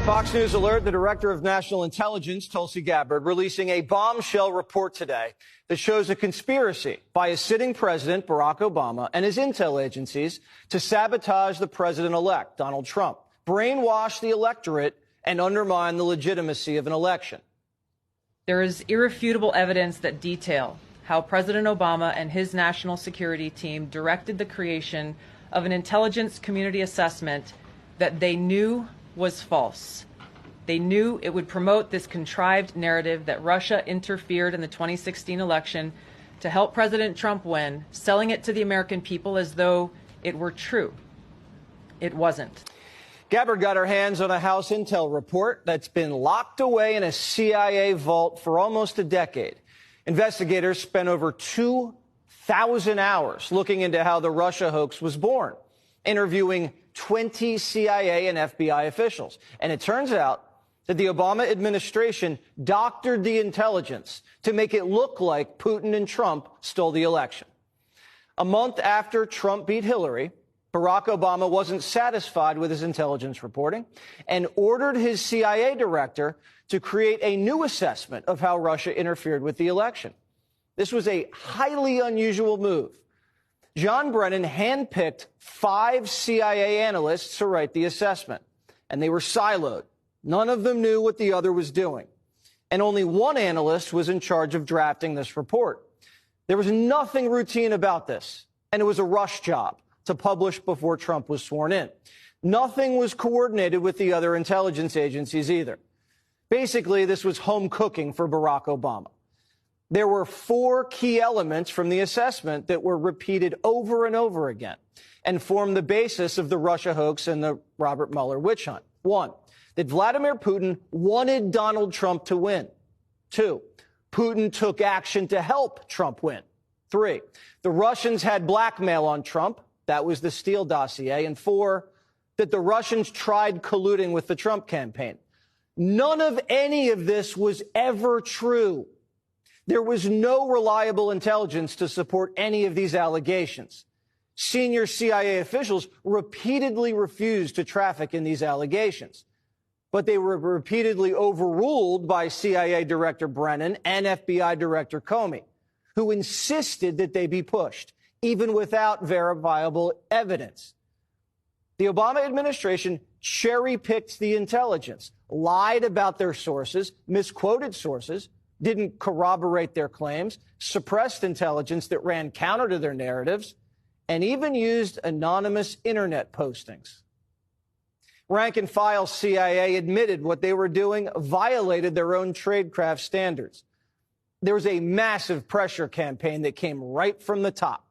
Fox News alert, the Director of National Intelligence, Tulsi Gabbard, releasing a bombshell report today that shows a conspiracy by a sitting president, Barack Obama, and his intel agencies to sabotage the president-elect, Donald Trump, brainwash the electorate, and undermine the legitimacy of an election. There is irrefutable evidence that detail how President Obama and his national security team directed the creation of an intelligence community assessment that they knew was false. They knew it would promote this contrived narrative that Russia interfered in the 2016 election to help President Trump win, selling it to the American people as though it were true. It wasn't. Gabbard got her hands on a House intel report that's been locked away in a CIA vault for almost a decade. Investigators spent over 2,000 hours looking into how the Russia hoax was born, interviewing 20 CIA and FBI officials. And it turns out that the Obama administration doctored the intelligence to make it look like Putin and Trump stole the election. A month after Trump beat Hillary, Barack Obama wasn't satisfied with his intelligence reporting and ordered his CIA director to create a new assessment of how Russia interfered with the election. This was a highly unusual move. John Brennan handpicked 5 CIA analysts to write the assessment, and they were siloed. None of them knew what the other was doing, and only one analyst was in charge of drafting this report. There was nothing routine about this, and it was a rush job to publish before Trump was sworn in. Nothing was coordinated with the other intelligence agencies either. Basically, this was home cooking for Barack Obama. There were 4 key elements from the assessment that were repeated over and over again and formed the basis of the Russia hoax and the Robert Mueller witch hunt. 1, that Vladimir Putin wanted Donald Trump to win. 2, Putin took action to help Trump win. 3, the Russians had blackmail on Trump. That was the Steele dossier. And 4, that the Russians tried colluding with the Trump campaign. None of any of this was ever true. There was no reliable intelligence to support any of these allegations. Senior CIA officials repeatedly refused to traffic in these allegations, but they were repeatedly overruled by CIA Director Brennan and FBI Director Comey, who insisted that they be pushed, even without verifiable evidence. The Obama administration cherry-picked the intelligence, lied about their sources, misquoted sources, didn't corroborate their claims, suppressed intelligence that ran counter to their narratives, and even used anonymous internet postings. Rank and file CIA admitted what they were doing violated their own tradecraft standards. There was a massive pressure campaign that came right from the top.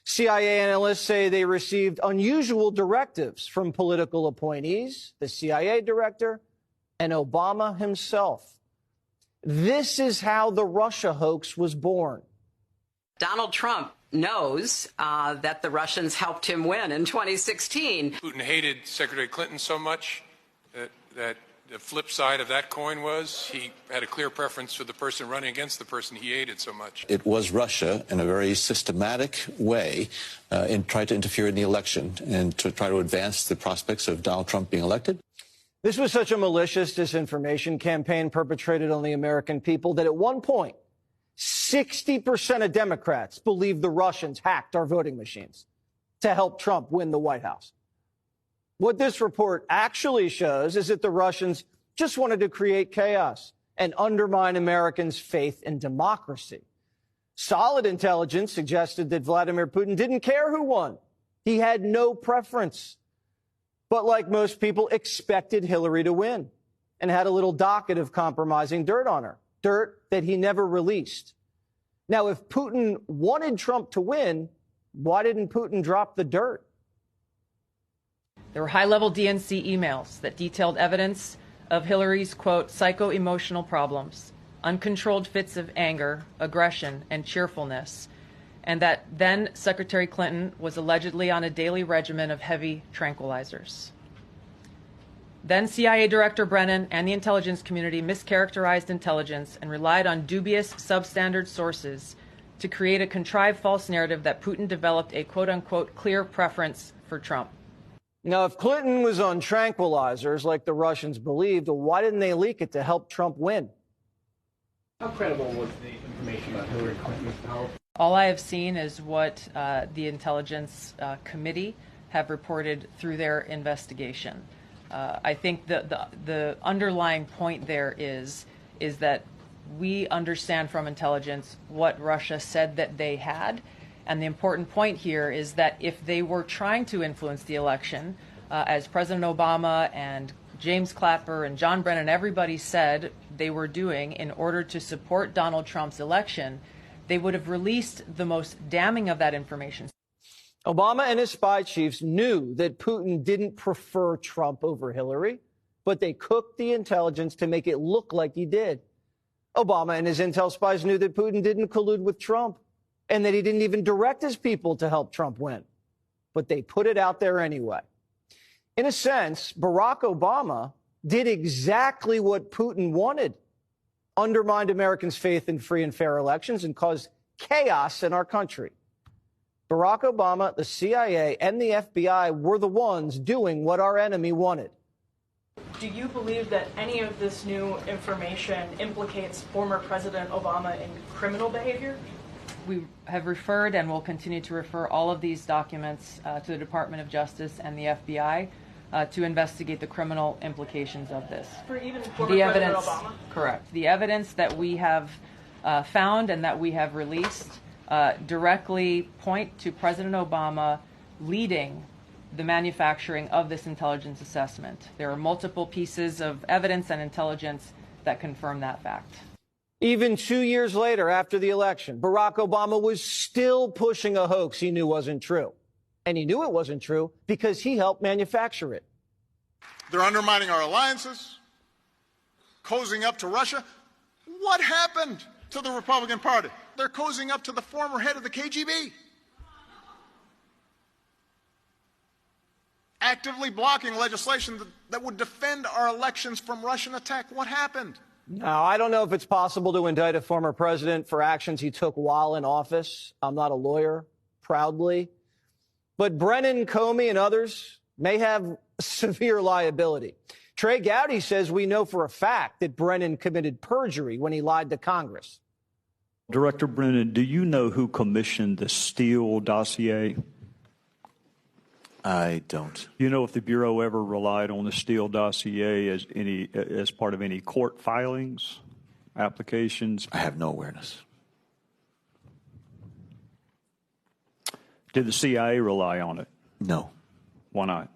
CIA analysts say they received unusual directives from political appointees, the CIA director, and Obama himself. This is how the Russia hoax was born. Donald Trump knows that the Russians helped him win in 2016. Putin hated Secretary Clinton so much that the flip side of that coin was he had a clear preference for the person running against the person he hated so much. It was Russia, in a very systematic way, tried to interfere in the election and to try to advance the prospects of Donald Trump being elected. This was such a malicious disinformation campaign perpetrated on the American people that at one point, 60% of Democrats believed the Russians hacked our voting machines to help Trump win the White House. What this report actually shows is that the Russians just wanted to create chaos and undermine Americans' faith in democracy. Solid intelligence suggested that Vladimir Putin didn't care who won. He had no preference. But like most people, expected Hillary to win and had a little docket of compromising dirt on her, dirt that he never released. Now, if Putin wanted Trump to win, why didn't Putin drop the dirt? There were high-level DNC emails that detailed evidence of Hillary's, quote, psycho-emotional problems, uncontrolled fits of anger, aggression, and cheerfulness, and that then Secretary Clinton was allegedly on a daily regimen of heavy tranquilizers. Then CIA Director Brennan and the intelligence community mischaracterized intelligence and relied on dubious substandard sources to create a contrived false narrative that Putin developed a quote-unquote clear preference for Trump. Now, if Clinton was on tranquilizers like the Russians believed, why didn't they leak it to help Trump win? How credible was the information about Hillary Clinton's power? All I have seen is what the Intelligence Committee have reported through their investigation. I think the underlying point there is that we understand from intelligence what Russia said that they had. And the important point here is that if they were trying to influence the election, as President Obama and James Clapper and John Brennan, everybody said they were doing in order to support Donald Trump's election, they would have released the most damning of that information. Obama and his spy chiefs knew that Putin didn't prefer Trump over Hillary, but they cooked the intelligence to make it look like he did. Obama and his intel spies knew that Putin didn't collude with Trump and that he didn't even direct his people to help Trump win. But they put it out there anyway. In a sense, Barack Obama did exactly what Putin wanted, undermined Americans' faith in free and fair elections and caused chaos in our country. Barack Obama, the CIA, and the FBI were the ones doing what our enemy wanted. Do you believe that any of this new information implicates former President Obama in criminal behavior? We have referred and will continue to refer all of these documents to the Department of Justice and the FBI to investigate the criminal implications of this. For even former President Obama? Correct. The evidence that we have found and that we have released directly point to President Obama leading the manufacturing of this intelligence assessment. There are multiple pieces of evidence and intelligence that confirm that fact. Even 2 years later, after the election, Barack Obama was still pushing a hoax he knew wasn't true. And he knew it wasn't true because he helped manufacture it. They're undermining our alliances, cozying up to Russia. What happened to the Republican Party? They're cozying up to the former head of the KGB. Actively blocking legislation that would defend our elections from Russian attack. What happened? Now, I don't know if it's possible to indict a former president for actions he took while in office. I'm not a lawyer, proudly. But Brennan, Comey, and others may have severe liability. Trey Gowdy says we know for a fact that Brennan committed perjury when he lied to Congress. Director Brennan, do you know who commissioned the Steele dossier? I don't. Do you know if the Bureau ever relied on the Steele dossier as part of any court filings, applications? I have no awareness. Did the CIA rely on it? No. Why not?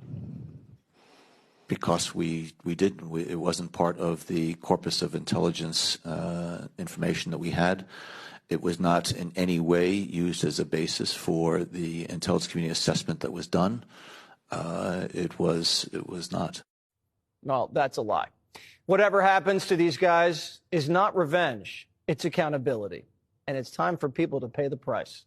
Because we didn't. It wasn't part of the corpus of intelligence information that we had. It was not in any way used as a basis for the intelligence community assessment that was done. It was not. Well, that's a lie. Whatever happens to these guys is not revenge. It's accountability. And it's time for people to pay the price.